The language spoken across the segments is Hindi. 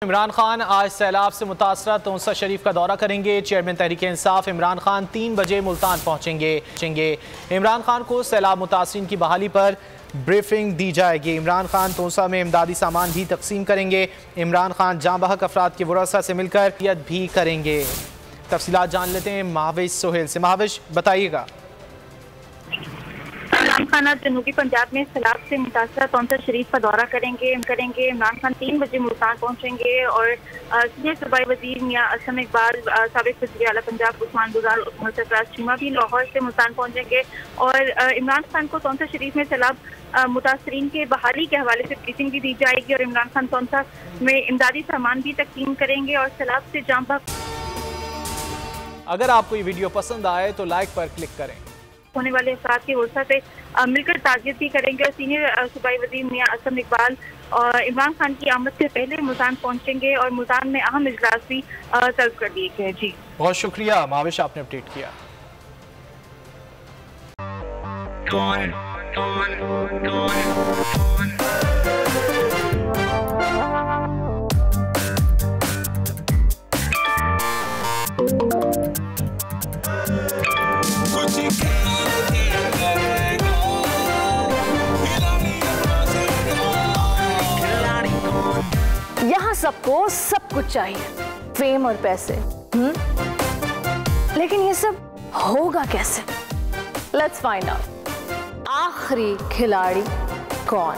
इमरान खान आज सैलाब से मुतासरा तोसा शरीफ का दौरा करेंगे। चेयरमैन तहरीक इंसाफ इमरान खान 3 बजे मुल्तान पहुंचेंगे। इमरान खान को सैलाब मुतासरीन की बहाली पर ब्रीफिंग दी जाएगी। इमरान खान तोसा में इमदादी सामान भी तकसीम करेंगे। इमरान खान जाँ बहक अफराद के वरसा से मिलकर यद भी करेंगे। तफसीलात जान लेते हैं महाविश सोहेल से। महाविश बताइएगा। इमरान खान आज जनूबी पंजाब में सैलाब से मुतासरा तोसा शरीफ का दौरा करेंगे। इमरान खान 3 बजे मुल्तान पहुंचेंगे और सीनियर सूबाई वजीर मियां असम इकबाल, साबिक वज़ीर आला पंजाब उस्मान गुज़ार, सरफराज चीमा भी लाहौर से मुल्तान पहुंचेंगे और इमरान खान को तोसा शरीफ में सैलाब मुतासरीन के बहाली के हवाले से ब्रीफिंग भी दी जाएगी और इमरान खान तोसा में इमदादी सामान भी तकसीम करेंगे और सैलाब से जाम। अगर आपको ये वीडियो पसंद आए तो लाइक पर क्लिक करें। होने वाले अफराद के वरसा से मिलकर ताज़ियत भी करेंगे और सीनियर सूबाई वज़ीर मियां असम इकबाल और इमरान खान की आमद से पहले मुल्तान पहुंचेंगे और मुल्तान में अहम इजलास भी तलब कर दिए गए। जी बहुत शुक्रिया महाविश, आपने अपडेट किया। यहाँ सबको सब कुछ चाहिए, फेम और पैसे, लेकिन ये सब होगा कैसे? Let's find out. आखिरी खिलाड़ी कौन?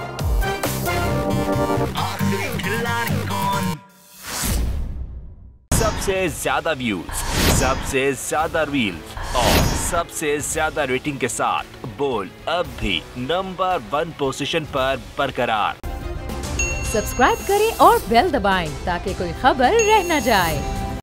सबसे ज्यादा व्यूज, सबसे ज्यादा रील्स और सबसे ज्यादा रेटिंग के साथ बोल्ड अब भी नंबर 1 पोजीशन पर बरकरार। सब्सक्राइब करें और बेल दबाएं ताकि कोई खबर रह न जाए।